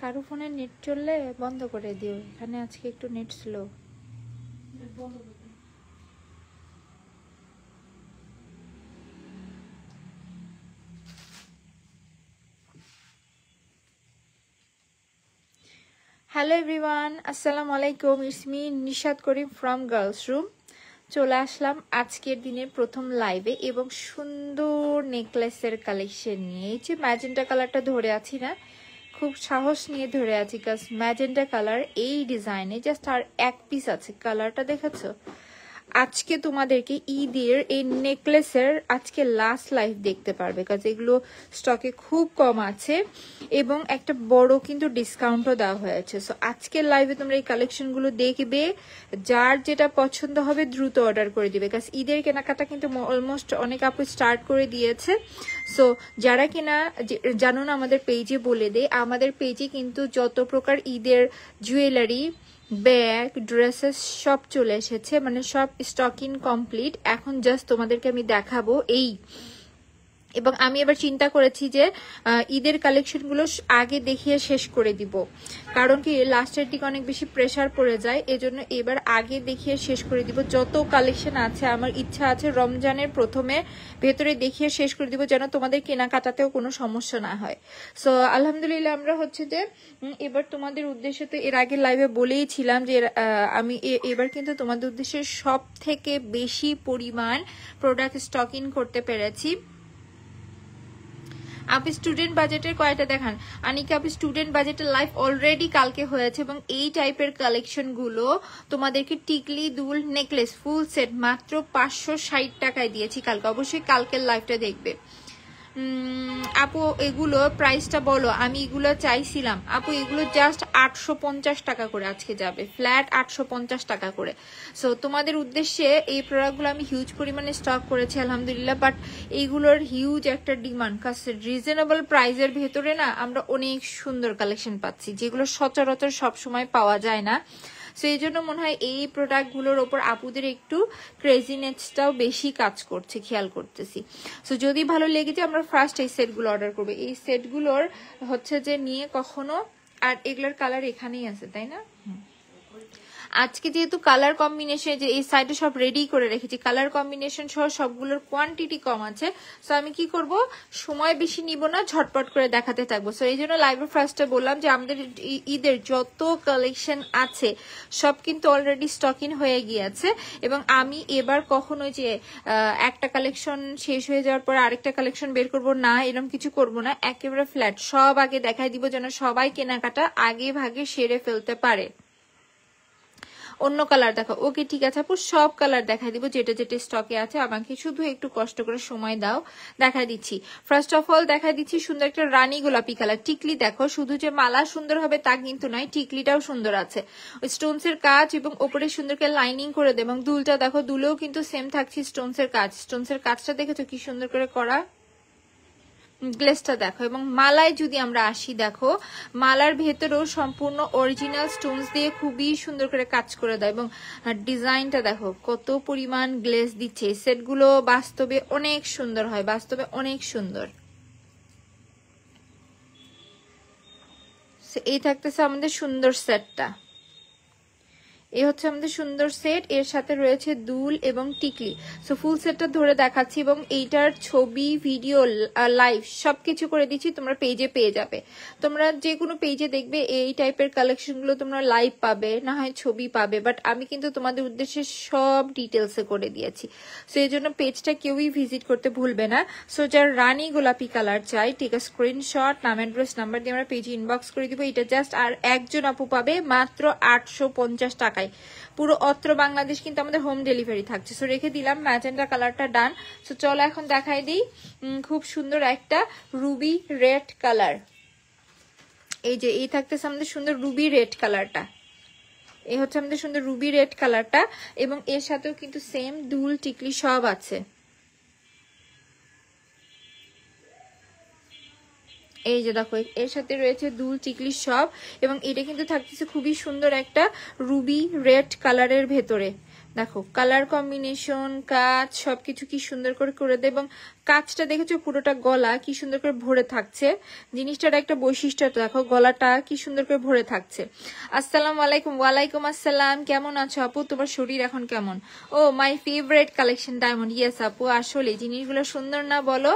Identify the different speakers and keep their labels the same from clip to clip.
Speaker 1: কারো ফোনে নেট চললে বন্ধ করে দিও, এখানে আজকে একটু নেট স্লো। হ্যালো এভরিওয়ান, আসসালামু আলাইকুম। It's me Nishat Karim from girls room. চলে আসলাম আজকের দিনের প্রথম লাইভে এবং সুন্দর নেকলেসের কালেকশন নিয়ে। এই যে ম্যাজেন্টা কালারটা ধরে আছি না, খুব সাহস নিয়ে ধরে আছি, কাজ ম্যাজেন্টা কালার এই ডিজাইনে জাস্ট আর এক পিস আছে। কালারটা দেখেছো? আজকে তোমাদেরকে ঈদের এই নেকলেসের আজকে লাস্ট লাইভ দেখতে পারবে, কাজ এগুলো স্টকে খুব কম আছে এবং একটা বড় কিন্তু ডিসকাউন্টও দেওয়া হয়েছে। সো আজকের লাইভে তোমরা এই কালেকশনগুলো দেখবে, যার যেটা পছন্দ হবে দ্রুত অর্ডার করে দিবে, কাজ ঈদের কেনাকাটা কিন্তু অলমোস্ট অনেক আপু স্টার্ট করে দিয়েছে। সো যারা কিনা জানো না, আমাদের পেজে বলে দেয়, আমাদের পেজে কিন্তু যত প্রকার ঈদের জুয়েলারি, ব্যাগ, ড্রেসেস সব চলে এসেছে, মানে সব স্টকিং কমপ্লিট। এখন জাস্ট তোমাদেরকে আমি দেখাবো এই, এবং আমি এবার চিন্তা করেছি যে ঈদের কালেকশনগুলো আগে দেখিয়ে শেষ করে দিব, কারণ কি লাস্টের দিকে অনেক বেশি প্রেসার পড়ে যায়, এজন্য এবার আগে দেখিয়ে শেষ করে দিব। যত কালেকশন আছে আমার ইচ্ছা আছে রমজানের প্রথমে ভেতরে দেখিয়ে শেষ করে দিব, যেন তোমাদের কেনাকাটাতেও কোনো সমস্যা না হয়। সো আলহামদুলিল্লাহ আমরা হচ্ছে যে এবার তোমাদের উদ্দেশ্যে তো এর আগে লাইভে বলেইছিলাম যে আমি এবার কিন্তু তোমাদের উদ্দেশ্যে সব থেকে বেশি পরিমাণ প্রোডাক্ট স্টকিং করতে পেরেছি। আপনি স্টুডেন্ট বাজেটের কয়টা দেখান? আনিকা, আপনি স্টুডেন্ট বাজেটের লাইভ অলরেডি কালকে হয়েছে এবং এই টাইপের কালেকশন গুলো তোমাদেরকে টিকলি, দুল, নেকলেস ফুল সেট মাত্র 560 টাকায় দিয়েছি কালকে। অবশ্যই কালকের লাইভটা দেখবে। আপু এগুলো প্রাইসটা বলো। আমি এগুলো চাইছিলাম আপু, এগুলো জাস্ট 850 টাকা করে আজকে যাবে, ফ্ল্যাট 850 টাকা করে। সো তোমাদের উদ্দেশ্যে এই প্রোডাক্টগুলো আমি হিউজ পরিমাণে স্টক করেছি আলহামদুলিল্লাহ, বাট এইগুলোর হিউজ একটা ডিমান্ড, কারণ রিজনেবল প্রাইসের ভেতরে না আমরা অনেক সুন্দর কালেকশন পাচ্ছি, যেগুলো সচরাচর সবসময় পাওয়া যায় না। সো এই জন্য মনে হয় এই প্রোডাক্টগুলোর ওপর আপুদের একটু ক্রেজিনেসটাও বেশি কাজ করছে, খেয়াল করতেছি। সো যদি ভালো লেগেছে আমরা ফার্স্ট এই সেটগুলো অর্ডার করবো। এই সেটগুলোর হচ্ছে যে নিয়ে কখনো, আর এগুলোর কালার এখানেই আছে তাই না? আজকে যেহেতু কালার কম্বিনেশন যে এই সাইডে সব রেডি করে রেখেছি, কালার কম্বিনেশন সহ সবগুলোর কোয়ান্টিটি কম আছে। সো আমি কি করব, সময় বেশি নিব না, ঝটপট করে দেখাতে থাকবো। সো এই জন্য লাইভের ফার্স্টে বললাম যে আমাদের ঈদের যত কালেকশন আছে সব কিন্তু অলরেডি স্টকিং হয়ে গিয়েছে, এবং আমি এবার কখনোই যে একটা কালেকশন শেষ হয়ে যাওয়ার পর আরেকটা কালেকশন বের করব না, এরকম কিছু করব না। একেবারে ফ্ল্যাট সব আগে দেখাই দিব, যেন সবাই কেনাকাটা আগে ভাগে সেরে ফেলতে পারে। অন্য কালার দেখো? ওকে ঠিক আছে আপু, সব কালার দেখাই দিব যেটা যেটা স্টকে আছে, আমাকে শুধু একটু কষ্ট করে সময় দাও, দেখাই দিচ্ছি। ফার্স্ট অফ অল দেখাই দিচ্ছি সুন্দর একটা রানী গোলাপি কালার টিকলি। দেখো শুধু যে মালা সুন্দর হবে তা কিন্তু নয়, টিকলিটাও সুন্দর আছে, স্টোনস এর কাজ এবং ওপরে সুন্দর করে লাইনিং করে দেয়, এবং দুলটা দেখো, দুলেও কিন্তু সেম থাকছে স্টোনস এর কাজ। স্টোনস এর কাজটা দেখেছো কি সুন্দর করে করা, গ্লেসটা দেখো। এবং মালায় যদি আমরা আসি, দেখো মালার ভেতরেও সম্পূর্ণ অরিজিনাল স্টোনস দিয়ে খুবই সুন্দর করে কাজ করে দেয়, এবং ডিজাইনটা দেখো কত পরিমাণ গ্লেস দিচ্ছে। সেটগুলো বাস্তবে অনেক সুন্দর হয়, বাস্তবে অনেক সুন্দর। এই থাকতেছে আমাদের সুন্দর সেটটা, এই হচ্ছে আমাদের সুন্দর সেট, এর সাথে রয়েছে দুল এবং টিকলি। সো ফুল সেটটা ধরে দেখাচ্ছি এবং এইটার ছবি, ভিডিও, লাইভ সবকিছু করে দিচ্ছি, তোমরা পেজে পেয়ে যাবে। তোমরা যে কোনো পেজে দেখবে এই টাইপের কালেকশনগুলো তোমরা লাইভ পাবে, না হয় ছবি পাবে, বাট আমি কিন্তু তোমাদের উদ্দেশ্যে সব ডিটেলসে করে দিয়েছি। সো এই জন্য পেজটা কেউই ভিজিট করতে ভুলবে না। সো যার রানী গোলাপি কালার চাই, ঠিক আছে, স্ক্রিনশট, নাম, অ্যাড্রেস, নাম্বার দিয়ে আমরা পেজে ইনবক্স করে দিব। এটা জাস্ট আর একজন আপু পাবে মাত্র 850 টাকা। পুরো অত্র বাংলাদেশ কিন্তু আমাদের হোম ডেলিভারি থাকছে। সো রেখে দিলাম ম্যাজেন্টা কালারটা ডান। সো চলো এখন দেখাই দিই খুব সুন্দর একটা রুবি রেড কালার। এই যে এই থাকতেছে আমাদের সুন্দর রুবি রেড কালারটা, এই হচ্ছে আমাদের সুন্দর রুবি রেড কালারটা, এবং এর সাথেও কিন্তু সেম দুল, টিকলি সব আছে। এই যে দেখো এর সাথে রয়েছে দুল, টিকলি সব, এবং এটা কিন্তু থাকতেছে খুবই সুন্দর একটা রুবি রেড কালারের ভেতরে। দেখো কালার কম্বিনেশন, কাজ সবকিছু কি সুন্দর করে করে দেয়, এবং কাজটা দেখেছো পুরোটা গলা কি সুন্দর করে ভরে থাকছে, জিনিসটার একটা বৈশিষ্ট্য দেখো, গলাটা কি সুন্দর করে ভরে থাকছে। আসসালামু আলাইকুম। ওয়ালাইকুম আসসালাম, কেমন আছো আপু? তোমার শরীর এখন কেমন? Oh my favourite collection diamond. Yes আপু, আসলে জিনিসগুলো সুন্দর না বলো?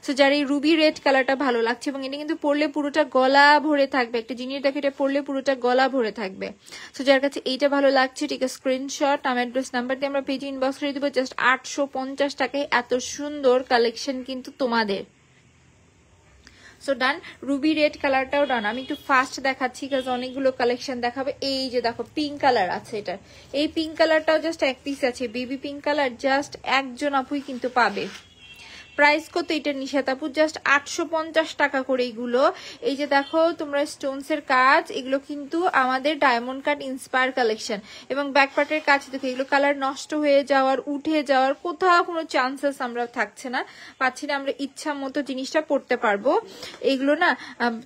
Speaker 1: সো যার এই রুবি রেড কালারটা ভালো লাগছে, এবং এটা কিন্তু পরলে পুরোটা গলা ভরে থাকবে, একটা জিনিস দেখো এটা পরলে পুরোটা গলা ভরে থাকবে। সো যার কাছে এইটা ভালো লাগছে ঠিক আছে, স্ক্রিনশট আমার অ্যাড্রেস নাম্বার দিয়ে আমরা পেজে ইনবক্স করে দিব। জাস্ট 850 টাকায় এত সুন্দর কালেকশন কিন্তু তোমাদের। সো ডান, রুবি রেড কালারটাও ডান। আমি একটু ফাস্ট দেখাচ্ছি কারণ অনেকগুলো কালেকশন দেখাবে। এই যে দেখো পিঙ্ক কালার আছে, এটার এই পিঙ্ক কালারটাও জাস্ট এক পিস আছে, বেবি পিঙ্ক কালার, জাস্ট একজন আপুই কিন্তু পাবে। প্রাইস কত এটা নিশাত আপু? জাস্ট 850 টাকা করে এগুলো। এই যে দেখো তোমরা স্টোনস এর কাজ, এগুলো কিন্তু আমাদের ডায়মন্ড কাট ইন্সপায়ার কালেকশন, এবং ব্যাকপার্টের কাজ দেখো, এগুলো কালার নষ্ট হয়ে যাওয়ার, উঠে যাওয়ার কোথাও কোনো চান্সেস আমরা থাকছে না, পাচ্ছি না, আমরা ইচ্ছা মতো জিনিসটা পড়তে পারবো। এগুলো না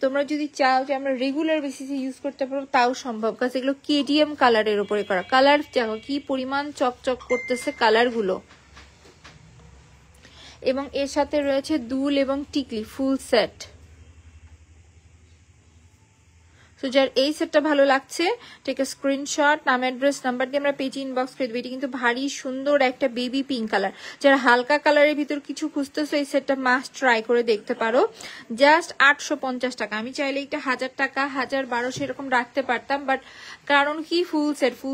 Speaker 1: তোমরা যদি চাও যে আমরা রেগুলার বেসিসে ইউজ করতে পারবো তাও সম্ভব, কারণ এগুলো কেডিএম কালারের উপরে করা। কালার দেখো কি পরিমাণ চকচক করতেছে কালারগুলো, এবং এর সাথে রয়েছে দুল এবং টিকলি ফুল সেট। সো যার এই সেটটা ভালো লাগছে টেক আ স্ক্রিনশট, নাম অ্যাড্রেস নাম্বার দিয়ে আমরা পেজে ইনবক্স করে দেবো। এটি কিন্তু ভারী সুন্দর একটা বেবি পিঙ্ক কালার, যারা হালকা কালারের ভিতর কিছু খুঁজতেছো এই সেটটা মাস্ট ট্রাই করে দেখতে পারো। জাস্ট 850 টাকা। আমি চাইলে একটা 1000 টাকা 1200 এরকম রাখতে পারতাম, বাট কারণ কি ফুল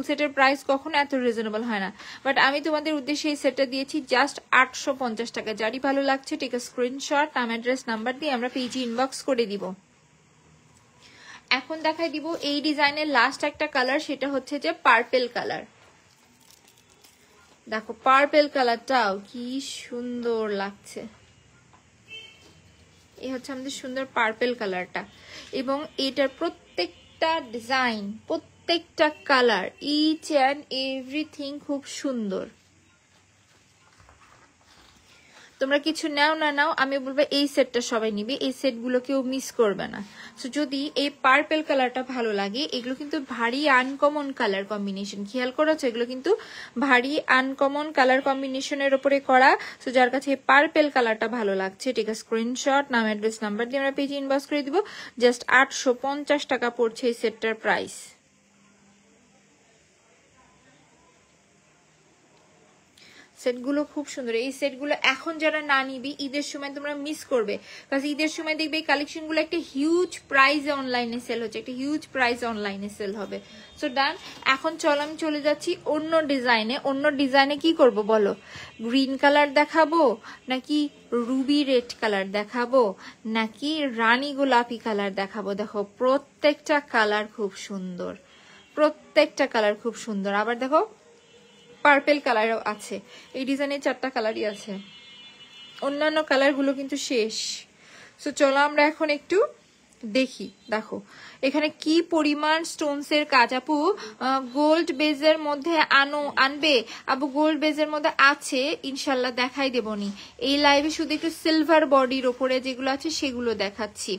Speaker 1: সেটের প্রাইস কখনো এত রিজনেবল হয় না, বাট আমি তোমাদের উদ্দেশ্যে এই সেটটা দিয়েছি জাস্ট 850 টাকা। যারই ভালো লাগছে টেক আ স্ক্রিনশট, নাম অ্যাড্রেস নাম্বার দিয়ে আমরা পেজে ইনবক্স করে দিব। এখন দেখাই দিব এই ডিজাইনের লাস্ট একটা কালার, সেটা হচ্ছে যে পার্পেল কালার। দেখো পার্পেল কালারটাও কি সুন্দর লাগছে, এই হচ্ছে আমাদের সুন্দর পার্পেল কালারটা, এবং এটার প্রত্যেকটা ডিজাইন, প্রত্যেকটা কালার, ইচ অ্যান্ড এভরিথিং খুব সুন্দর। তোমরা কিছু নাও না নাও, আমি বলবো এই সেটটা সবাই নিবে, এই সেটগুলো কেউ মিস করবে না। সো যদি এই পার্পেল কালারটা ভালো লাগে, এগুলো কিন্তু ভারী আনকমন কালার কম্বিনেশন, খেয়াল করেছো, এগুলো কিন্তু ভারী আনকমন কালার কম্বিনেশনের উপরে করা। সো যার কাছে এই পার্পেল কালারটা ভালো লাগছে ঠিক আছে, স্ক্রিনশট, নাম অ্যাড্রেস নাম্বার দিয়ে আমরা পেজে ইনবক্স করে দিব। জাস্ট 850 টাকা পড়ছে এই সেটটার প্রাইস। সেটগুলো খুব সুন্দর, এই সেটগুলো এখন যারা না নিবি ঈদের সময় তোমরা মিস করবে, কারণ ঈদের সময় দেখবে এই কালেকশনগুলো একটা হিউজ প্রাইসে অনলাইনে সেল হচ্ছে, একটা হিউজ প্রাইসে অনলাইনে সেল হবে। সো ডান, এখন চলো আমি চলে যাচ্ছি অন্য ডিজাইনে। অন্য ডিজাইনে কি করব বলো? গ্রিন কালার দেখাবো, নাকি রুবি রেড কালার দেখাবো, নাকি রানী গোলাপি কালার দেখাবো? দেখো প্রত্যেকটা কালার খুব সুন্দর, প্রত্যেকটা কালার খুব সুন্দর। আবার দেখো পার্পেল কালারও আছে, এই ডিজাইনে 4টা কালারই আছে, অন্যান্য কালারগুলো কিন্তু শেষ। সো চলো আমরা এখন একটু দেখি। দেখো এখানে কি পরিমাণ স্টোনস এর কাজ। আপু গোল্ড বেজের মধ্যে আনবে? আপু গোল্ড বেজের মধ্যে আছে ইনশাল্লাহ, দেখাই দেবনি এই লাইভে, শুধু একটু সিলভার বডির ওপরে যেগুলো আছে সেগুলো দেখাচ্ছি।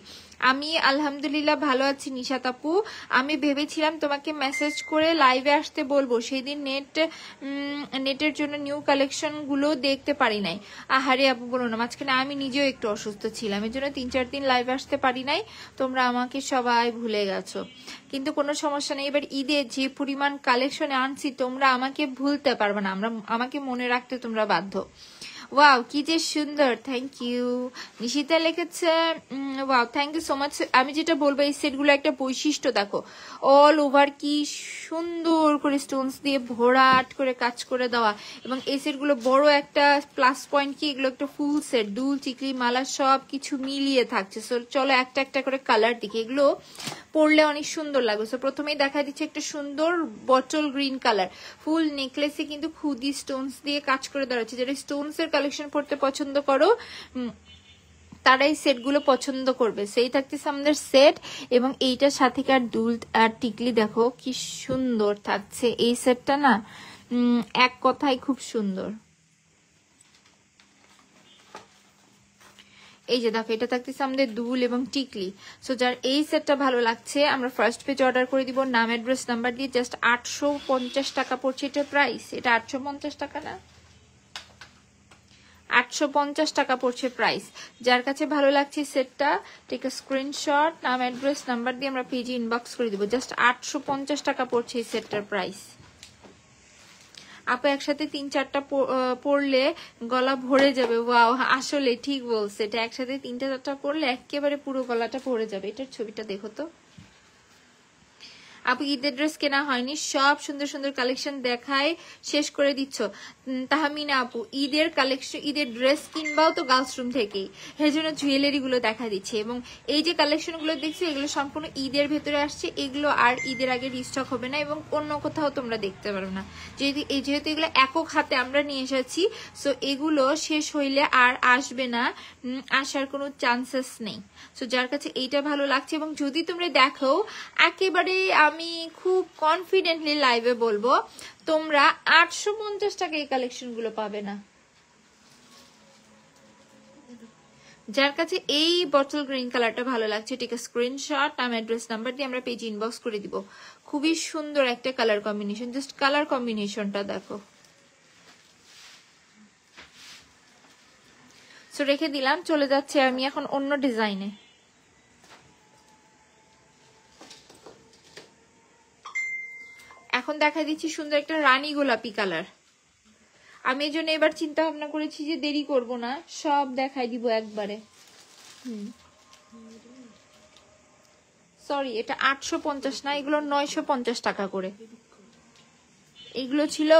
Speaker 1: আমি আলহামদুলিল্লাহ ভালো আছি নিশাত আপু। আমি ভেবেছিলাম তোমাকে মেসেজ করে লাইভে আসতে বলবো, সেই দিন নেটের জন্য নিউ কালেকশন গুলো দেখতে পারি নাই। আহারে আপু বলো না, মাঝখানে আমি নিজেও একটু অসুস্থ ছিলাম, এর জন্য 3-4 দিন লাইভে আসতে পারি নাই। তোমরা আমাকে সবাই ভুলে গেছো, কিন্তু কোনো সমস্যা নেই। এবার ঈদে যে পরিমাণ কালেকশনে আনছি তোমরা আমাকে ভুলতে পারবে না, আমাকে মনে রাখতে তোমরা বাধ্য। ওয়াও কি যে সুন্দর, থ্যাংক ইউ। নিশিতা লিখেছে wow, thank you so much. আমি যেটা বলবো এই সেটগুলো একটা বৈশিষ্ট্য দেখো, অল ওভার কি সুন্দর করে স্টোনস দিয়ে ভরাট করে কাজ করে দেওয়া, এবং এই সেটগুলো বড় একটা প্লাস পয়েন্ট কি, এগুলো একটা ফুল সেট, দুল চিকলি মালা সব কিছু মিলিয়ে থাকছে। সো চলো একটা একটা করে কালার দেখি, এগুলো পরলে অনেক সুন্দর লাগবে। সো প্রথমেই দেখা দিচ্ছে একটা সুন্দর বটল গ্রিন কালার, ফুল নেকলেসে কিন্তু খুদি স্টোনস দিয়ে কাজ করে দেওয়া হচ্ছে। যেটা স্টোনস এর কালেকশন পড়তে পছন্দ করো তারা এই সেটগুলো পছন্দ করবে। সেই থাকতেছে আমাদের সেট, এবং এইটার সাথেকার দুল আর টিকলি দেখো কি সুন্দর থাকছে এই সেটটা না, এক কথায় খুব সুন্দর। এই যে দেখো এটা থাকতেছে আমাদের দুল এবং টিকলি। সো যার এই সেটটা ভালো লাগছে আমরা ফার্স্ট পেজ অর্ডার করে দিব, নাম অ্যাড্রেস নাম্বার দিয়ে। জাস্ট 850 টাকা পড়ছে এটার প্রাইস। এটা 850 টাকা না, 850 টাকা পড়ছে প্রাইস। যার কাছে ভালো লাগছে সেটটা টেক আ স্ক্রিনশট, নাম অ্যাড্রেস নাম্বার দিয়ে আমরা পেজে ইনবক্স করে দিব। জাস্ট 850 টাকা পড়ছে এই সেটটার প্রাইস। আপু একসাথে 3-4টা পরলে গলা ভরে যাবে। ওয়াও, আসলে ঠিক বলছে, এটা একসাথে 3-4টা পরলে একেবারে পুরো গলাটা ভরে যাবে। এটার ছবিটা দেখো তো আপু। ঈদের ড্রেস কেনা হয়নি, সব সুন্দর সুন্দর কালেকশন দেখায় শেষ করে দিচ্ছ। তাহমিনা আপু, ঈদের কালেকশন, ঈদের ড্রেস কিনবাও তো গার্লস রুম থেকেই, এর জন্য জুয়েলারি গুলো দেখা দিচ্ছে। এবং এই যে কালেকশন গুলো দেখছি এগুলো সম্পূর্ণ ঈদের ভেতরে আসছে, এগুলো আর ঈদের আগে রিস্টক হবে না এবং অন্য কোথাও তোমরা দেখতে পারো না। যেহেতু এগুলো একক হাতে আমরা নিয়ে এসেছি, সো এগুলো শেষ হইলে আর আসবে না, আসার কোনো চান্সেস নেই। সো যার কাছে এইটা ভালো লাগছে, এবং যদি তোমরা দেখো একেবারে আমি খুব কনফিডেন্টলি লাইভে বলবো তোমরা 850 টাকা এই কালেকশন গুলো পাবে না। যার কাছে এই বটল গ্রিন কালারটা ভালো লাগছে ঠিক স্ক্রিনশট, নাম অ্যাড্রেস নাম্বার দিয়ে আমরা পেজ ইনবক্স করে দিব। খুবই সুন্দর একটা কালার কম্বিনেশন, জাস্ট কালার কম্বিনেশনটা দেখো। সো রেখে দিলাম, চলে যাচ্ছে আমি এখন অন্য ডিজাইনে। এখন দেখা দিচ্ছি সুন্দর একটা রানী গোলাপি কালার। আমি এই জন্য এবার চিন্তা ভাবনা করেছি যে দেরি করব না, সব দেখাই দিব একবারে। সরি, এটা 850 না, এগুলো 950 টাকা করে। এগুলো ছিল,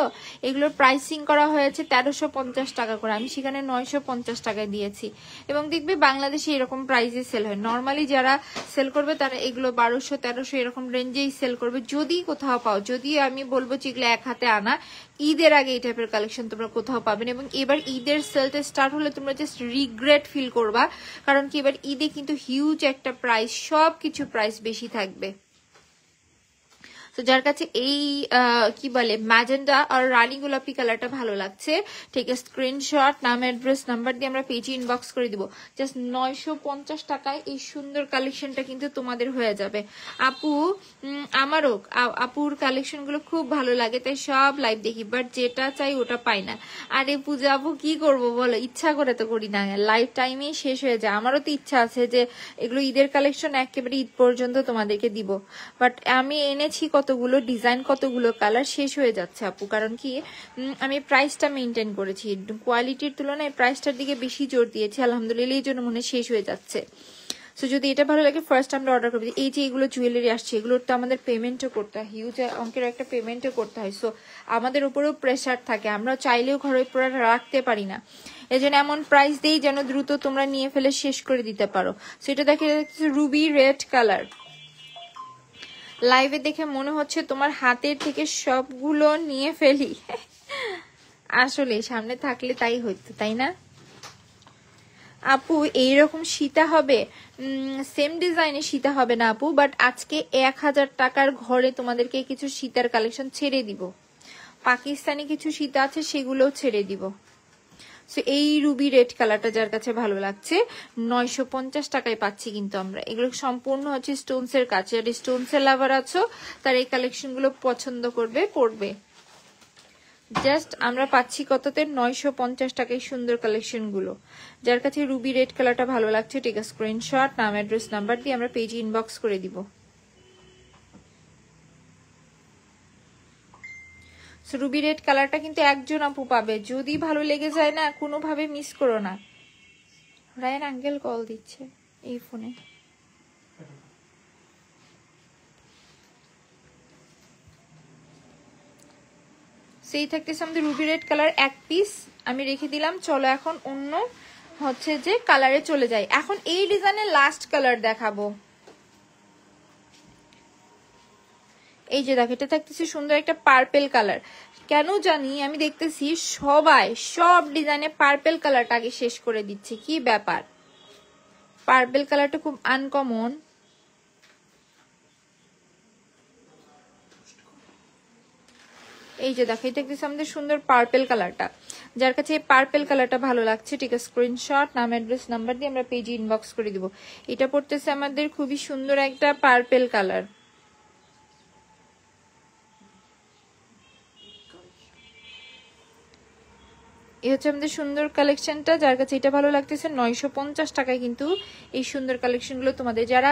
Speaker 1: এগুলোর প্রাইসিং করা হয়েছে 1350 টাকা করে, আমি সেখানে 950 টাকায় দিয়েছি। এবং দেখবে বাংলাদেশে এরকম প্রাইসে সেল হয়, নর্মালি যারা সেল করবে তারা এগুলো 1200-1300 এরকম রেঞ্জেই সেল করবে যদি কোথাও পাও। যদি আমি বলবো যে এগুলো এক হাতে আনা, ঈদের আগে এই টাইপের কালেকশন তোমরা কোথাও পাবেন। এবং এবার ঈদের সেলটা স্টার্ট হলে তোমরা জাস্ট রিগ্রেট ফিল করবা, কারণ কি এবার ঈদে কিন্তু হিউজ একটা প্রাইস, সবকিছু প্রাইস বেশি থাকবে। তো যার কাছে এই কি বলে ম্যাজেন্ডা আর রানী গোলাপি কালারটা ভালো লাগছে, ঠিক আছে স্ক্রিনশট, নাম অ্যাড্রেস নাম্বার দিয়ে আমরা পেজে ইনবক্স করে দিব। জাস্ট 950 টাকায় এই সুন্দর কালেকশনটা কিন্তু তোমাদের হয়ে যাবে। আপু আমারও আপুর কালেকশন গুলো খুব ভালো লাগে, তাই সব লাইভ দেখি, বাট যেটা চাই ওটা পাই না। আরে পূজা আপু কি করবো বলো, ইচ্ছা করে তো করি না, লাইভ টাইমেই শেষ হয়ে যায়। আমারও তো ইচ্ছা আছে যে এগুলো ঈদের কালেকশন একেবারে ঈদ পর্যন্ত তোমাদেরকে দিব, বাট আমি এনেছি কতগুলো ডিজাইন, কতগুলো কালার, শেষ হয়ে যাচ্ছে আপু। কারণ কি আমি প্রাইসটা মেনটেন করেছি, কোয়ালিটির তুলনায় প্রাইসটার দিকে বেশি জোর দিয়েছি, আলহামদুলিল্লাহ এই জন্য মনে শেষ হয়ে যাচ্ছে। সো যদি এটা ভালো লাগে ফার্স্ট আমরা অর্ডার করবো। এই যে এগুলো জুয়েলারি আসছে, এগুলোর তো আমাদের পেমেন্টও করতে হয়, হিউজ অঙ্কের একটা পেমেন্টও করতে হয়। সো আমাদের উপরেও প্রেশার থাকে, আমরা চাইলেও ঘরের উপরে রাখতে পারি না, এই জন্য এমন প্রাইস দেই যেন দ্রুত তোমরা নিয়ে ফেলে শেষ করে দিতে পারো। সো এটা দেখে রুবি রেড কালার, লাইভে দেখে মনে হচ্ছে তোমার হাতের থেকে সবগুলো নিয়ে ফেলি। আসলে সামনে থাকলে তাই হইতো, তাই না আপু? এইরকম সীতা হবে, সেম ডিজাইনে সীতা হবে না আপু, বাট আজকে 1000 টাকার ঘরে তোমাদেরকে কিছু সীতার কালেকশন ছেড়ে দিব, পাকিস্তানি কিছু সীতা আছে সেগুলোও ছেড়ে দিব। সো এই রুবি রেড কালারটা যার কাছে ভালো লাগছে 950 টাকায় পাচ্ছি কিন্তু আমরা। এগুলো সম্পূর্ণ হচ্ছে স্টোনস এর কাছে, আর স্টোনস এর লাভার আছো তার এই কালেকশন গুলো পছন্দ করবে, পড়বে। জাস্ট আমরা পাচ্ছি কততে, 950 টাকায় সুন্দর কালেকশন গুলো। যার কাছে রুবি রেড কালারটা ভালো লাগছে ঠিক আছে স্ক্রিনশট, নাম অ্যাড্রেস নাম্বার দিয়ে আমরা পেজে ইনবক্স করে দিব। রুবি রেড কালারটা কিন্তু একজন আপু পাবে, যদি ভালো লেগে যায় না কোনোভাবে মিস করো না। রায়ান আঙ্কেল কল দিচ্ছে এই ফোনে। সেই থাকতেছে আমাদের রুবি রেড কালার এক পিস আমি রেখে দিলাম। চলো এখন অন্য হচ্ছে যে কালারে চলে যাই। এখন এই ডিজাইনের লাস্ট কালার দেখাবো। এই যে দেখো, এটা থাকতেছে সুন্দর একটা পার্পেল কালার। কেন জানি আমি দেখতেছি সবাই সব ডিজাইনে পার্পেল কালারটা আগে শেষ করে দিচ্ছে, কি ব্যাপার? পার্পেল কালারটা খুব আনকমন। এই যে দেখো, এটা দেখতেছি আমাদের সুন্দর পার্পেল কালারটা। যার কাছে পার্পেল কালারটা ভালো লাগছে ঠিক আছে স্ক্রিনশট, নাম অ্যাড্রেস নাম্বার দিয়ে আমরা পেজে ইনবক্স করে দিব। এটা পড়তেছে আমাদের খুবই সুন্দর একটা পার্পেল কালার। এই হচ্ছে আমাদের সুন্দর কালেকশনটা। যার কাছে এটা ভালো লাগতেছে 950 টাকায় কিন্তু এই সুন্দর কালেকশনগুলো তোমাদের, যারা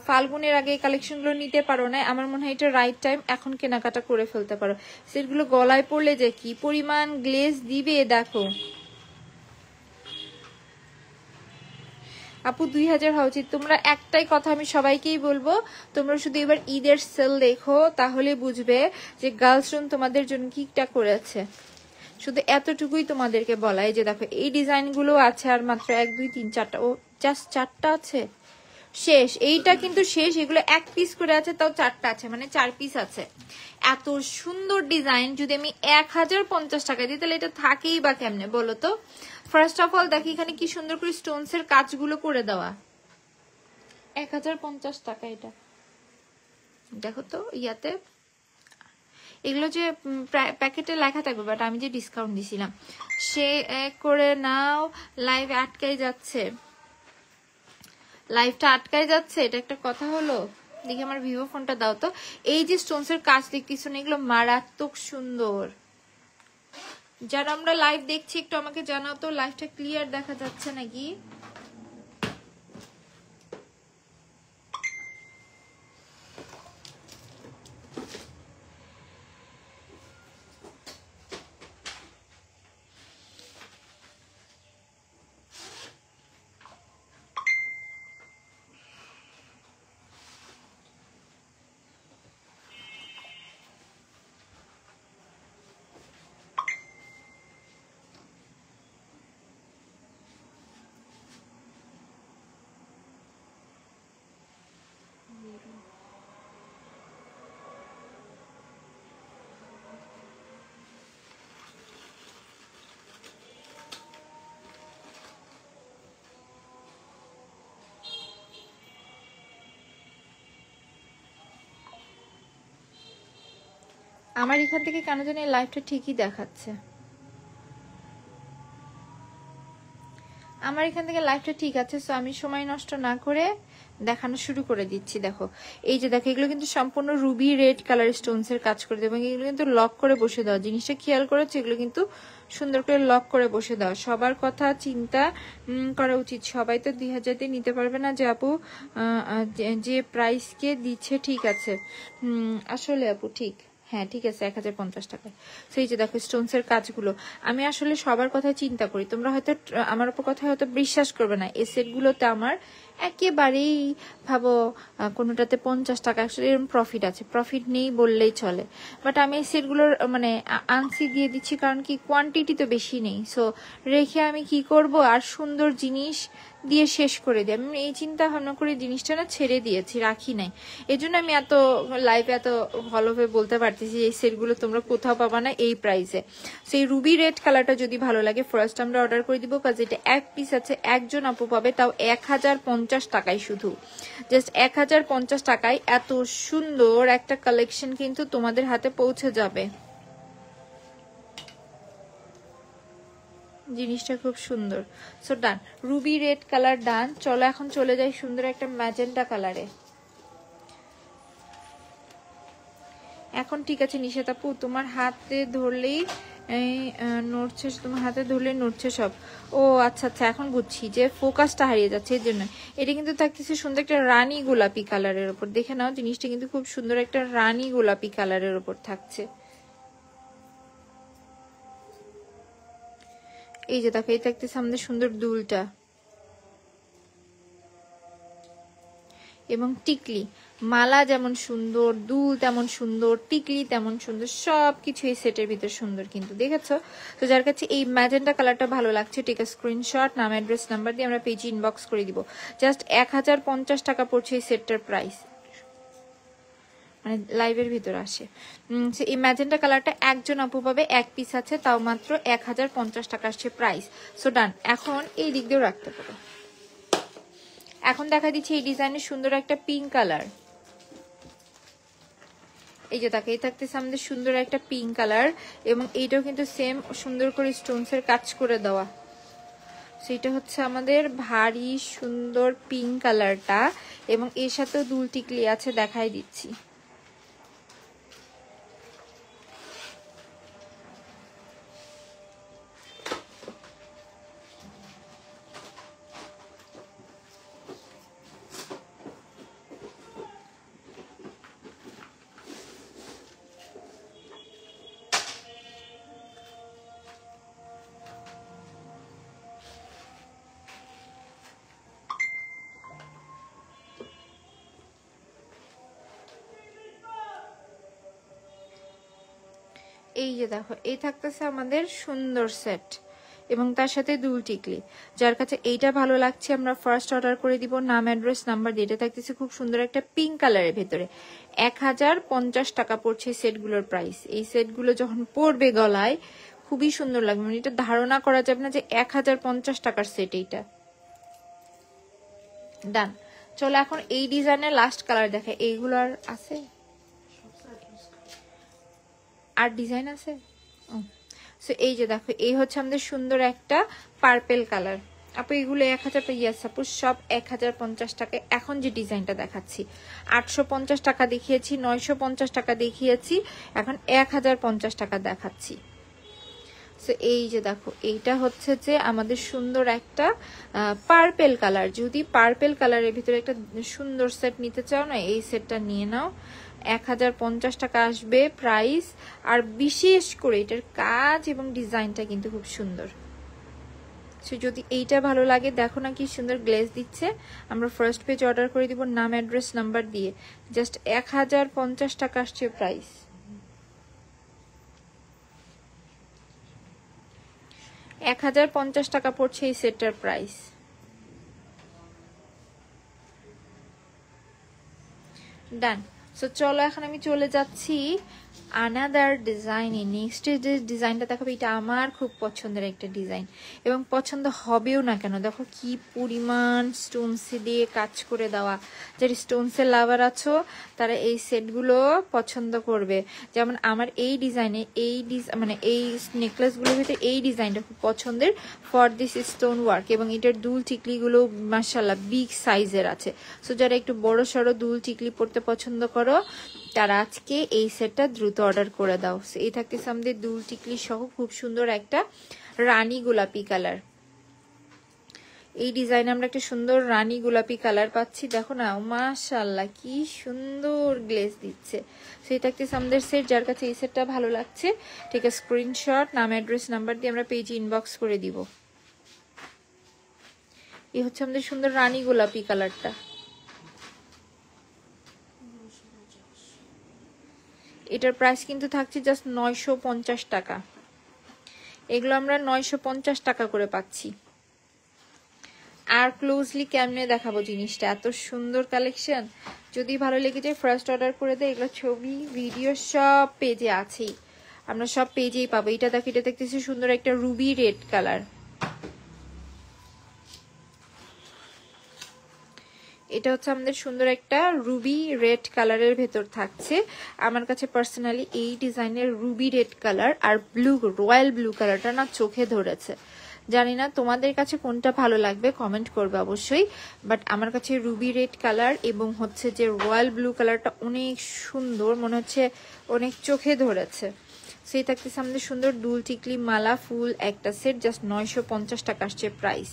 Speaker 1: ফাল্গুনের আগে এই কালেকশনগুলো নিতে পারো না, আমার মনে হয় এটা রাইট টাইম, এখন কেনাকাটা করে ফেলতে পারো। সেটগুলো গলায় পড়লে যে কি পরিমাণ গ্লেজ দিবে দেখো আপু। 2000 হওয়া উচিত। তোমরা একটাই কথা আমি সবাইকেই বলবো, তোমরা শুধু এবার ঈদের সেল দেখো, তাহলে বুঝবে যে গার্লস রুম তোমাদের জন্য কিটা করেছে। শুধু এতটুকুই তোমাদেরকে বলা, এই যে দেখো এই ডিজাইনগুলো আছে আর মাত্র 1 2 3 4টা, ও জাস্ট 4টা আছে, শেষ। এইটা কিন্তু শেষ, এগুলো 1 পিস করে আছে, তাও 4টা আছে, মানে 4 পিস আছে। এত সুন্দর ডিজাইন যদি আমি 1050 টাকা দিই তাহলে এটা থাকেই বা কেমনে বলো তো। ফার্স্ট অফ অল দেখি এখানে কি সুন্দর করে স্টোনস এর কাজগুলো করে দেওয়া। 1050 টাকা এটা, দেখো তো ইয়াতে এগুলো যে প্যাকেটে লেখা থাকবে, বাট আমি যে ডিসকাউন্ট দিছিলাম সে করে নাও। লাইভ আটকাই যাচ্ছে, লাইভটা আটকাই যাচ্ছে, এটা একটা কথা হলো। দেখি আমার ভিভো ফোনটা দাও তো। এই যে স্টোনস এর কাজ দেখতেছো না, এগুলো মারাত্মক সুন্দর। যারা আমরা লাইভ দেখছি একটু আমাকে জানাও তো, লাইভটা ক্লিয়ার দেখা যাচ্ছে নাকি। আমার এখান থেকে কেন জানি লাইভটা ঠিকই দেখাচ্ছে, আমার এখান থেকে লাইভটা ঠিক আছে। সো আমি সময় নষ্ট না করে দেখানো শুরু করে দিচ্ছি। দেখো এই যে দেখো এগুলো কিন্তু সম্পূর্ণ রুবি রেড কালার স্টোনস এর কাজ করে দেবো, এবং এগুলো কিন্তু লক করে বসে দাও। জিনিসটা খেয়াল করেছে, এগুলো কিন্তু সুন্দর করে লক করে বসে দাও। সবার কথা চিন্তা করা উচিত, সবাই তো 2000 দিয়ে নিতে পারবে না যে আপু যে প্রাইসকে দিচ্ছে। ঠিক আছে, আসলে আপু ঠিক, হ্যাঁ ঠিক আছে, 1050 টাকায়। সেই যে দেখো স্টোনস এর কাজগুলো, আমি আসলে সবার কথা চিন্তা করি। তোমরা হয়তো আমার উপর কথা হয়তো বিশ্বাস করবে না, এই সেটগুলোতে আমার একেবারেই ভাবো কোনোটাতে 50 টাকা আসলে এরকম প্রফিট আছে, প্রফিট নেই বললেই চলে। বাট আমি এই সেটগুলোর মানে আনসি দিয়ে দিচ্ছি, কারণ কি কোয়ান্টিটি তো বেশি নেই। সো রেখে আমি কি করব, আর সুন্দর জিনিস দিয়ে শেষ করে দিই। আমি এই চিন্তা ভাবনা করে জিনিসটা না ছেড়ে দিয়েছি, রাখি নাই। এই জন্য আমি এত লাইভে এত ভালোভাবে বলতে পারতেছি এই সেটগুলো তোমরা কোথাও পাবা না এই প্রাইসে। সেই রুবি রেড কালারটা যদি ভালো লাগে ফার্স্ট আমরা অর্ডার করে দিব, কাজ এটা 1 পিস আছে, একজন আপু পাবে, তাও 1050 টাকায়। শুধু জাস্ট 1050 টাকায় এত সুন্দর একটা কালেকশন কিন্তু তোমাদের হাতে পৌঁছে যাবে। জিনিসটা খুব সুন্দর। সো ডান, রুবি রেড কালার ডান। চলো এখন চলে যাই সুন্দর একটা ম্যাজেন্টা কালারে। এখন ঠিক আছে নিশাত আপু, তোমার হাতে ধরলেই নড়ছে, তোমার হাতে ধরলেই নড়ছে সব। ও আচ্ছা আচ্ছা, এখন বুঝছি যে ফোকাসটা হারিয়ে যাচ্ছে এর জন্য। এটা কিন্তু থাকতেছে সুন্দর একটা রানী গোলাপি কালারের উপর, দেখে নাও জিনিসটা কিন্তু খুব সুন্দর একটা রানী গোলাপি কালারের উপর থাকছে। এই যে দেখো এই থাকতেছে আমাদের সুন্দর দুলটা এবং টিকলি। মালা যেমন সুন্দর, দুল তেমন সুন্দর, টিকলি তেমন সুন্দর, সবকিছু এই সেটের ভিতর সুন্দর কিন্তু, দেখেছো? তো যার কাছে এই ম্যাজেন্টা কালারটা ভালো লাগছে, টেক আ স্ক্রিনশট, নাম অ্যাড্রেস নাম্বার দিয়ে আমরা পেজে ইনবক্স করে দিব। জাস্ট 1050 টাকা পড়ছে এই সেটটার প্রাইস, মানে লাইভের ভিতর আসে। এই ম্যাজেন্টা কালারটা একজন আপু পাবে, 1 পিস আছে, তাও মাত্র 1050 টাকা আসছে প্রাইস। সো ডান, এখন এই দিক দিয়েও রাখতে পারো। এখন দেখা দিচ্ছে এই ডিজাইনের সুন্দর একটা পিঙ্ক কালার। এই যে তাকে এই থাকতেছে আমাদের সুন্দর একটা পিঙ্ক কালার, এবং এইটাও কিন্তু সেম সুন্দর করে স্টোনস এর কাজ করে দেওয়া। সেটা হচ্ছে আমাদের ভারী সুন্দর পিঙ্ক কালারটা, এবং এর সাথেও দুল টিকলি আছে, দেখাই দিচ্ছি। এই যে দেখো, এই থাকতেছে আমাদের সুন্দর সেট এবং তার সাথে দুল টিকলি। যার কাছে এইটা ভালো লাগছে আমরা ফার্স্ট অর্ডার করে দিব, নাম অ্যাড্রেস নাম্বার দিয়ে। এটা থাকতেছে খুব সুন্দর একটা পিঙ্ক কালারের ভেতরে। 1050 টাকা পড়ছে সেটগুলোর প্রাইস। এই সেটগুলো যখন পড়বে গলায় খুবই সুন্দর লাগবে, মানে এটা ধারণা করা যাবে না যে 1050 টাকার সেট এইটা। ডান। চলো এখন এই ডিজাইনের লাস্ট কালার দেখে। এইগুলো আর আছে, আর ডিজাইন আছে। সো এই যে দেখো, এই হচ্ছে আমাদের সুন্দর একটা পার্পেল কালার। আপু এগুলো 1000 ইয়াস আপু সব 1050 টাকায়। এখন যে ডিজাইনটা দেখাচ্ছি 850 টাকা দেখিয়েছি, 950 টাকা দেখিয়েছি, এখন 1050 টাকা দেখাচ্ছি। সো এই যে দেখো, এইটা হচ্ছে যে আমাদের সুন্দর একটা পার্পেল কালার। যদি পার্পেল কালারের ভিতরে একটা সুন্দর সেট নিতে চাও না, এই সেটটা নিয়ে নাও। 1050 টাকা আসবে প্রাইস। আর বিশেষ করে এটার কাজ এবং ডিজাইনটা কিন্তু খুব সুন্দর। সো যদি এইটা ভালো লাগে, দেখো না কি সুন্দর গ্লেজ দিচ্ছে। আমরা ফার্স্ট পেজ অর্ডার করে দিব নাম অ্যাড্রেস নাম্বার দিয়ে। জাস্ট 1050 টাকা আসছে প্রাইস। 1050 টাকা পড়ছে এই সেটটার প্রাইস। ডান। সো চলো এখন আমি চলে যাচ্ছি আনাদার ডিজাইনে। নেক্সট যে ডিজাইনটা দেখাবো, এটা আমার খুব পছন্দের একটা ডিজাইন এবং পছন্দ হবেও না কেন, দেখো কি পরিমাণ স্টোনস দিয়ে কাজ করে দেওয়া। যারা স্টোনসের লাভার আছো তারা এই সেটগুলো পছন্দ করবে। যেমন আমার এই ডিজাইনে মানে এই নেকলেসগুলোর ভিতরে এই ডিজাইনটা খুব পছন্দের ফর দিস স্টোন ওয়ার্ক। এবং এটার দুল টিকলিগুলো মাশাআল্লাহ বিগ সাইজের আছে। সো যারা একটু বড় সড়ো দুল টিকলি পড়তে পছন্দ করো তারা আজকে এই সেটটা দ্রুত অর্ডার করে দাও। এই থাকতেছে আমাদের দুল টিকলি সহ খুব সুন্দর একটা রানী গোলাপি কালার। এই ডিজাইনে আমরা একটা সুন্দর রানী গোলাপি কালার পাচ্ছি। দেখো না মাশাআল্লাহ কি সুন্দর গ্লেজ দিচ্ছে। সেই থাকতেছে আমাদের সেট। যার কাছে এই সেটটা ভালো লাগছে ঠিক আছে, স্ক্রিনশট নাম অ্যাড্রেস নাম্বার দিয়ে আমরা পেজে ইনবক্স করে দিব। এই হচ্ছে আমাদের সুন্দর রানী গোলাপি কালারটা। এটার প্রাইস কিন্তু থাকছে জাস্ট 950 টাকা। এগুলো আমরা 950 টাকা করে পাচ্ছি। আর ক্লোজলি কেমনে দেখাবো জিনিসটা, এত সুন্দর কালেকশন। যদি ভালো লেগে যায় ফার্স্ট অর্ডার করে দেয়। এগুলো ছবি ভিডিও সব পেজে আছেই, আমরা সব পেজেই পাবো। এটা দেখো, এটা দেখতেছি সুন্দর একটা রুবি রেড কালার। এটা হচ্ছে আমাদের সুন্দর একটা রুবি রেড কালারের ভেতর থাকছে। আমার কাছে পার্সোনালি এই ডিজাইনের রুবি রেড কালার আর ব্লু রয়্যাল ব্লু কালারটা না চোখে ধরেছে। জানি না তোমাদের কাছে কোনটা ভালো লাগবে, কমেন্ট করবে অবশ্যই। বাট আমার কাছে রুবি রেড কালার এবং হচ্ছে যে রয়্যাল ব্লু কালারটা অনেক সুন্দর, মনে হচ্ছে অনেক চোখে ধরেছে। সেই থাকতেছে আমাদের সুন্দর দুল টিকলি মালা ফুল একটা সেট, জাস্ট 950 টাকা আসছে প্রাইস।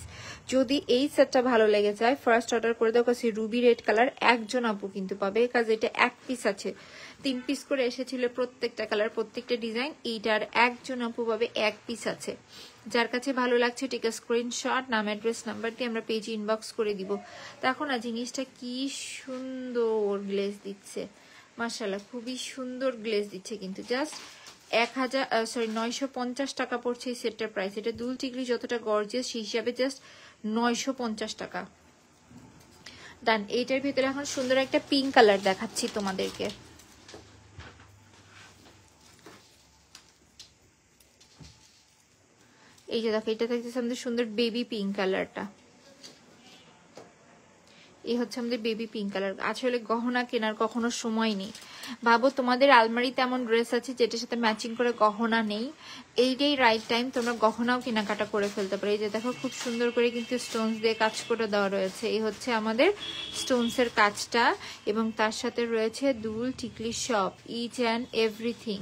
Speaker 1: যদি এই সেটটা ভালো লেগে যায় ফার্স্ট অর্ডার করে দাও। কাছে রুবি রেড কালার একজন আপু কিন্তু পাবে, কাজ এটা এক পিস আছে, 3 পিস করে এসেছিল প্রত্যেকটা কালার প্রত্যেকটা ডিজাইন। এইটার একজন আপু পাবে, এক পিস আছে। যার কাছে ভালো লাগছে ঠিক আছে, স্ক্রিনশট নাম অ্যাড্রেস নাম্বার দিয়ে আমরা পেজে ইনবক্স করে দিব। দেখো না জিনিসটা কি সুন্দর গ্লেজ দিচ্ছে, মাশাআল্লাহ খুবই সুন্দর গ্লেজ দিচ্ছে। কিন্তু জাস্ট 950 টাকা পড়ছে এই সেটটার প্রাইস। এটা দুল টিকলি যতটা গর্জিয়াস সেই হিসাবে জাস্ট 950 টাকা। ডান। এইটার ভিতরে এখন সুন্দর একটা পিঙ্ক কালার দেখাচ্ছি তোমাদেরকে। এই যে দেখো, এটা থাকতেছে আমাদের সুন্দর বেবি পিঙ্ক কালারটা। এই হচ্ছে আমাদের বেবি পিঙ্ক কালার। আসলে গহনা কেনার কখনো সময় নেই। ভাবো তোমাদের আলমারিতে এমন ড্রেস আছে যেটার সাথে ম্যাচিং করে গহনা নেই, এইটাই রাইট টাইম তোমরা গহনাও কেনাকাটা করে ফেলতে পারো। এই যে দেখো খুব সুন্দর করে কিন্তু স্টোনস দিয়ে কাজ করে দেওয়া রয়েছে। এই হচ্ছে আমাদের স্টোনসের কাজটা এবং তার সাথে রয়েছে দুল টিকলি সব ইচ অ্যান্ড এভরিথিং।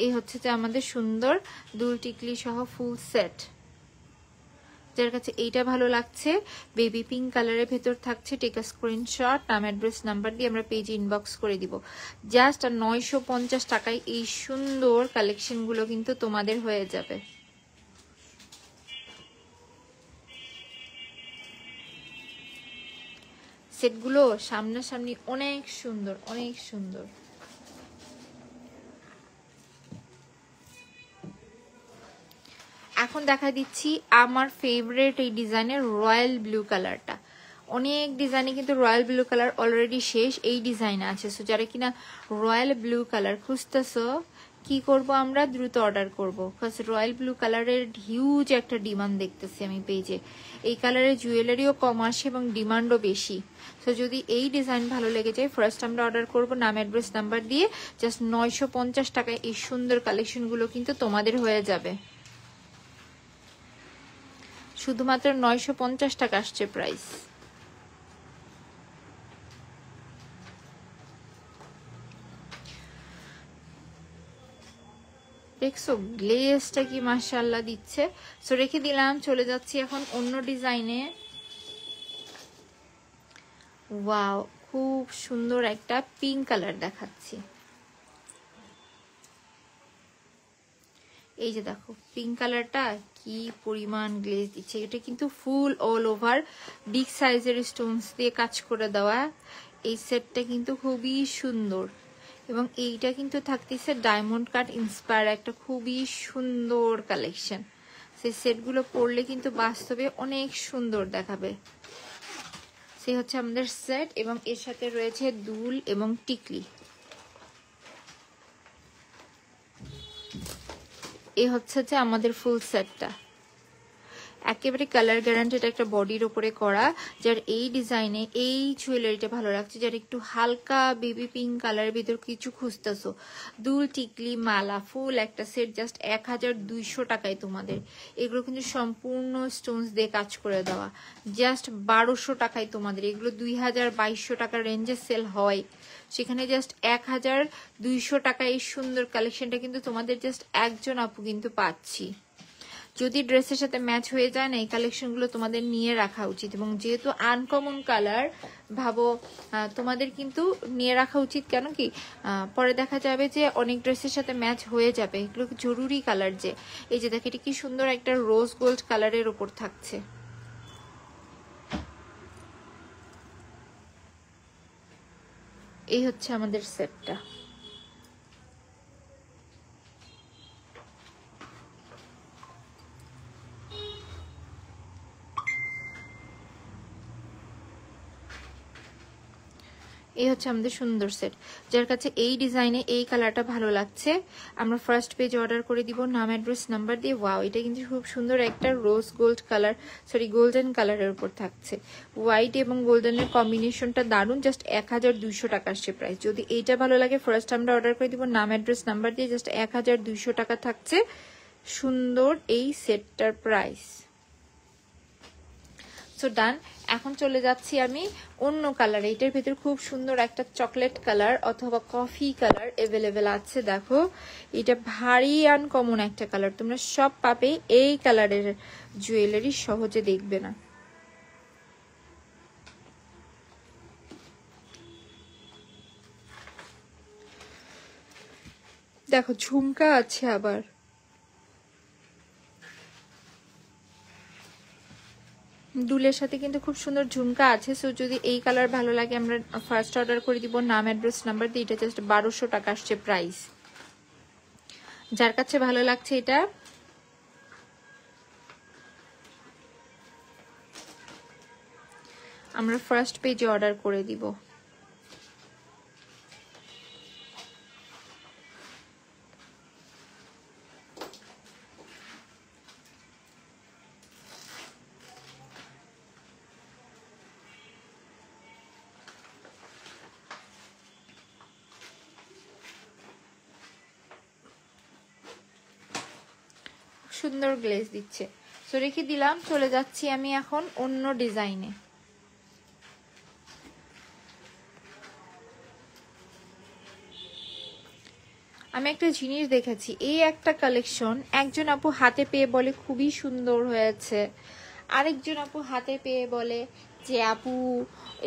Speaker 1: এই হচ্ছে যে আমাদের সুন্দর দুল টিকলি সহ ফুল সেট। যার কাছে এইটা ভালো লাগছে বেবি পিঙ্ক কালারের ভেতর থাকছে, টেক আ স্ক্রিনশট নাম অ্যাড্রেস নাম্বার দিয়ে আমরা পেজে ইনবক্স করে দিব। জাস্ট 950 টাকায় এই সুন্দর কালেকশনগুলো কিন্তু তোমাদের হয়ে যাবে। সেটগুলো সামনাসামনি অনেক সুন্দর, অনেক সুন্দর। দেখা দিচ্ছি আমার ফেভারিট এই ডিজাইনের রয়্যাল ব্লু কালারটা। অনেক ডিজাইনে কিন্তু রয়্যাল ব্লু কালার অলরেডি শেষ, এই ডিজাইনে আছে। সো যারা কিনা রয়্যাল ব্লু কালার খুঁজতেছো, কি করব আমরা, দ্রুত অর্ডার করব। ফার্স্ট রয়্যাল ব্লু কালারের হিউজ একটা ডিমান্ড দেখতেছি আমি পেজে। এই কালারের জুয়েলারিও কম আসে এবং ডিমান্ডও বেশি। সো যদি এই ডিজাইন ভালো লেগে যায়, ফার্স্ট আমরা অর্ডার করব নাম অ্যাড্রেস নাম্বার দিয়ে। জাস্ট 950 টাকায় এই সুন্দর কালেকশনগুলো কিন্তু তোমাদের হয়ে যাবে। শুধুমাত্র 950 টাকা আসছে প্রাইস। দেখছো গ্লেজটা কি মাশাআল্লাহ দিচ্ছে। সো রেখে দিলাম, চলে যাচ্ছি এখন অন্য ডিজাইনে। ওয়াও, খুব সুন্দর একটা পিঙ্ক কালার দেখাচ্ছি। এই যে দেখো পিঙ্ক কালারটা কি পরিমাণ গ্লেজ দিচ্ছে। এটা কিন্তু ফুল অল ওভার বিগ সাইজের স্টোনস দিয়ে কাজ করে দেওয়া। এই সেটটা কিন্তু খুবই সুন্দর এবং এইটা কিন্তু থাকতেছে ডায়মন্ড কাট ইন্সপায়ার একটা খুবই সুন্দর কালেকশন। সেই সেটগুলো পরলে কিন্তু বাস্তবে অনেক সুন্দর দেখাবে। সেই হচ্ছে আমাদের সেট এবং এর সাথে রয়েছে দুল এবং টিকলি। এই হচ্ছে যে আমাদের ফুল সেটটা, একেবারে কালার গ্যারান্টেড একটা বডির উপরে করা। যার এই ডিজাইনে এই জুয়েলারিটা ভালো লাগছে, যার একটু হালকা বেবি পিঙ্ক কালারের ভিতর কিছু খুঁজতেছো, দুল টিকলি মালা ফুল একটা সেট জাস্ট 1200 টাকায় তোমাদের। এগুলো কিন্তু সম্পূর্ণ স্টোনস দিয়ে কাজ করে দেওয়া, জাস্ট 1200 টাকায় তোমাদের। এগুলো 2200 টাকার রেঞ্জে সেল হয়, সেখানে জাস্ট 1200 টাকায় এই সুন্দর কালেকশনটা কিন্তু তোমাদের জাস্ট একজন আপু কিন্তু পাচ্ছি। যদি ড্রেসের সাথে ম্যাচ হয়ে যায় না, এই কালেকশনগুলো তোমাদের নিয়ে রাখা উচিত। এবং যেহেতু আনকমন কালার, ভাবো তোমাদের কিন্তু নিয়ে রাখা উচিত। কেন কি পরে দেখা যাবে যে অনেক ড্রেসের সাথে ম্যাচ হয়ে যাবে, এগুলো জরুরি কালার। যে এই যে দেখো, এটা কি সুন্দর একটা রোজ গোল্ড কালারের উপর থাকছে। এই হচ্ছে আমাদের সেটটা। এই হচ্ছে আমাদের সুন্দর সেট। যার কাছে এই ডিজাইনে এই কালারটা ভালো লাগছে, আমরা ফার্স্ট পেজ অর্ডার করে দিব নাম অ্যাড্রেস নাম্বার দিয়ে। ওয়াও, এটা কিন্তু খুব সুন্দর একটা rose gold colour, sorry golden কালারের উপর থাকছে। হোয়াইট এবং গোল্ডেনের কম্বিনেশনটা দারুণ, জাস্ট 1200 টাকা আসছে প্রাইস। যদি এইটা ভালো লাগে ফার্স্ট আমরা অর্ডার করে দিব নাম অ্যাড্রেস নাম্বার দিয়ে, জাস্ট 1200 টাকা থাকছে সুন্দর এই সেটটার প্রাইস। সো ডান। এখন চলে যাচ্ছি আমি অন্য কালার। এটার ভিতর খুব সুন্দর একটা চকলেট কালার অথবা কফি কালার অ্যাভেলেবেল আছে। দেখো এটা ভারী আনকমন একটা কালার, তোমরা সব পাবে এই কালারের জুয়েলারি, সহজে দেখবে না। দেখো ঝুমকা আছে, আবার দুলের সাথে কিন্তু খুব সুন্দর ঝুমকা আছে। সো যদি এই কালার ভালো লাগে আমরা ফার্স্ট অর্ডার করে দিব নাম অ্যাড্রেস নাম্বার দিয়ে। এটা জাস্ট 1200 টাকা আসছে প্রাইস। যার কাছে ভালো লাগছে এটা আমরা ফার্স্ট পেজে অর্ডার করে দিব। সুন্দর গ্লেজ দিচ্ছে। সো রেখে দিলাম, চলে যাচ্ছি আমি এখন অন্য ডিজাইনে। আমি একটা জিনিস দেখেছি, এই একটা কালেকশন একজন আপু হাতে পেয়ে বলে খুবই সুন্দর হয়েছে, আরেকজন আপু হাতে পেয়ে বলে যে আপু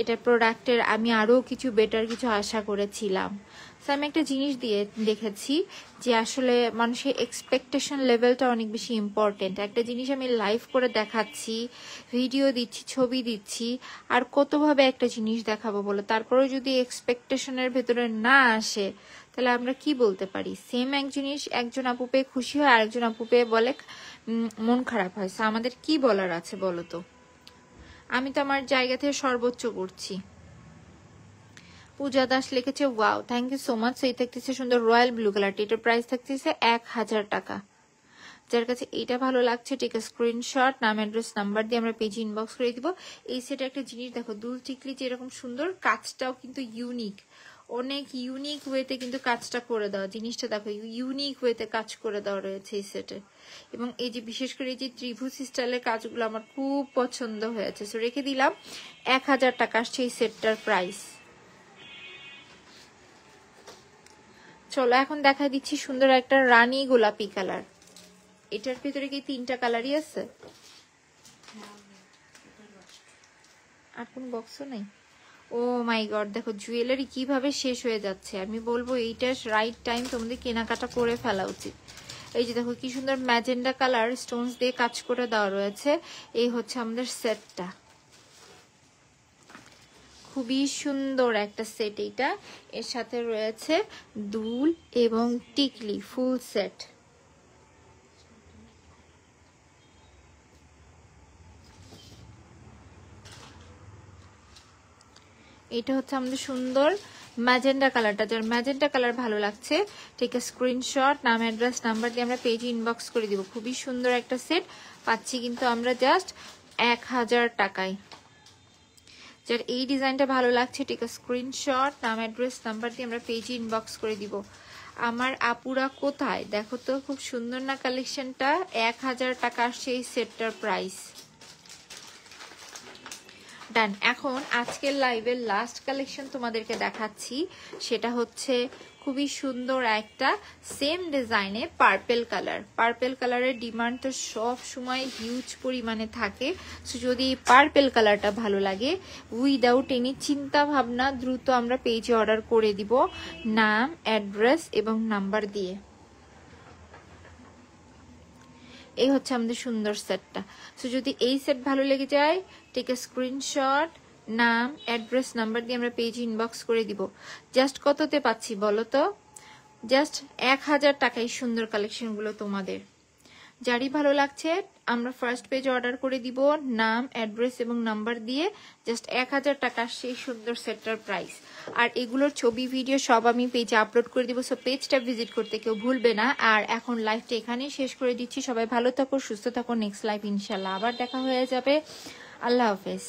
Speaker 1: এটা প্রোডাক্টের আমি আরো কিছু বেটার কিছু আশা করেছিলাম। সো আমি একটা জিনিস দিয়ে দেখেছি যে আসলে মানুষের এক্সপেকটেশন লেভেলটা অনেক বেশি ইম্পর্টেন্ট। একটা জিনিস আমি লাইভ করে দেখাচ্ছি, ভিডিও দিচ্ছি, ছবি দিচ্ছি, আর কতভাবে একটা জিনিস দেখাবো বলো, তারপরেও যদি এক্সপেকটেশনের ভেতরে না আসে তাহলে আমরা কি বলতে পারি? সেম এক জিনিস একজন আপু পেয়ে খুশি হয়, আরেকজন আপু পেয়ে বলে মন খারাপ হয়। আমাদের কি বলার আছে বলো তো? আমি তো আমার জায়গা থেকে সর্বোচ্চ করছি। পূজা দাস লিখেছে wow, thank you so much. এই থাকতেছে সুন্দর রয়্যাল ব্লু কালারটি, এটার প্রাইস থাকতেছে 1000 টাকা। যার কাছে এইটা ভালো লাগছে টেক আ স্ক্রিনশট, নাম অ্যাড্রেস নাম্বার দিয়ে আমরা পেজে ইনবক্স করে দিব। এই সেটে একটা জিনিস দেখো, দুল টিকলি যেরকম সুন্দর, কাজটাও কিন্তু ইউনিক, অনেক ইউনিক ওয়েতে কিন্তু কাজটা করে দেওয়া। জিনিসটা দেখো ইউনিক ওয়েতে কাজ করে দেওয়া রয়েছে এই সেটে। এবং এই যে বিশেষ করে এই যে ত্রিভুজ স্টাইলের কাজগুলো আমার খুব পছন্দ হয়েছে। সো রেখে দিলাম 1000 টাকা আসছে এই সেটটার প্রাইস। চলো এখন দেখা দিচ্ছি সুন্দর একটা রানী গোলাপি কালার। এটার ভিতরে কি 3টা কালারই আছে? আর কোন বক্সও নাই? ও মাই গড, দেখো জুয়েলারি কিভাবে শেষ হয়ে যাচ্ছে। আমি বলবো এইটা রাইট টাইম তোমাদের কেনাকাটা করে ফেলা উচিত। এই যে দেখো কি সুন্দর ম্যাজেন্ডা কালার স্টোনস দিয়ে কাজ করে দেওয়া রয়েছে। এই হচ্ছে আমাদের সেটটা, খুবই সুন্দর একটা সেট এইটা। এর সাথে রয়েছে দুল এবং টিকলি ফুল সেট। এটা হচ্ছে আমাদের সুন্দর ম্যাজেন্ডা কালারটা। যার ম্যাজেন্ডা কালার ভালো লাগছে ঠিক স্ক্রিনশট, নাম অ্যাড্রেস নাম্বার দিয়ে আমরা পেজে ইনবক্স করে দিব। খুবই সুন্দর একটা সেট পাচ্ছি কিন্তু আমরা জাস্ট 1000 টাকায়। যার এই ডিজাইনটা ভালো লাগছে ঠিক স্ক্রিনশট, নাম অ্যাড্রেস নাম্বার দিয়ে আমরা পেজে ইনবক্স করে দিব। আমার আপুরা কোথায় দেখো তো, খুব সুন্দর না কালেকশনটা? 1000 টাকা আসছে এই সেটটার প্রাইস। ডান। এখন আজকের লাইভের লাস্ট কালেকশন তোমাদেরকে দেখাচ্ছি, সেটা হচ্ছে খুবই সুন্দর একটা সেম ডিজাইনে পার্পেল কালার। পার্পেল কালারের ডিমান্ড তো সব সময় হিউজ পরিমাণে থাকে। সো যদি পার্পেল কালারটা ভালো লাগে, উইদাউট এনি চিন্তা ভাবনা দ্রুত আমরা পেজে অর্ডার করে দিব, নাম অ্যাড্রেস এবং নাম্বার দিয়ে। এই হচ্ছে আমাদের সুন্দর সেটটা। সো যদি এই সেট ভালো লেগে যায়, টেক এ স্ক্রিনশট, নাম অ্যাড্রেস নাম্বার দিয়ে আমরা পেজ ইনবক্স করে দিব। জাস্ট কততে পাচ্ছি বলো তো? জাস্ট 1000 টাকায় সুন্দর কালেকশনগুলো তোমাদের। যারই ভালো লাগছে আমরা ফার্স্ট পেজ অর্ডার করে দিব, নাম অ্যাড্রেস এবং নাম্বার দিয়ে। জাস্ট 1000 টাকা সেই সুন্দর সেটটার প্রাইস। আর এগুলোর ছবি ভিডিও সব আমি পেজে আপলোড করে দিব। সো পেজটা ভিজিট করতে কেউ ভুলবে না। আর এখন লাইভটা এখানেই শেষ করে দিচ্ছি। সবাই ভালো থাকো, সুস্থ থাকো। নেক্সট লাইভ ইনশাল্লাহ আবার দেখা হয়ে যাবে। আল্লাহ হাফেজ।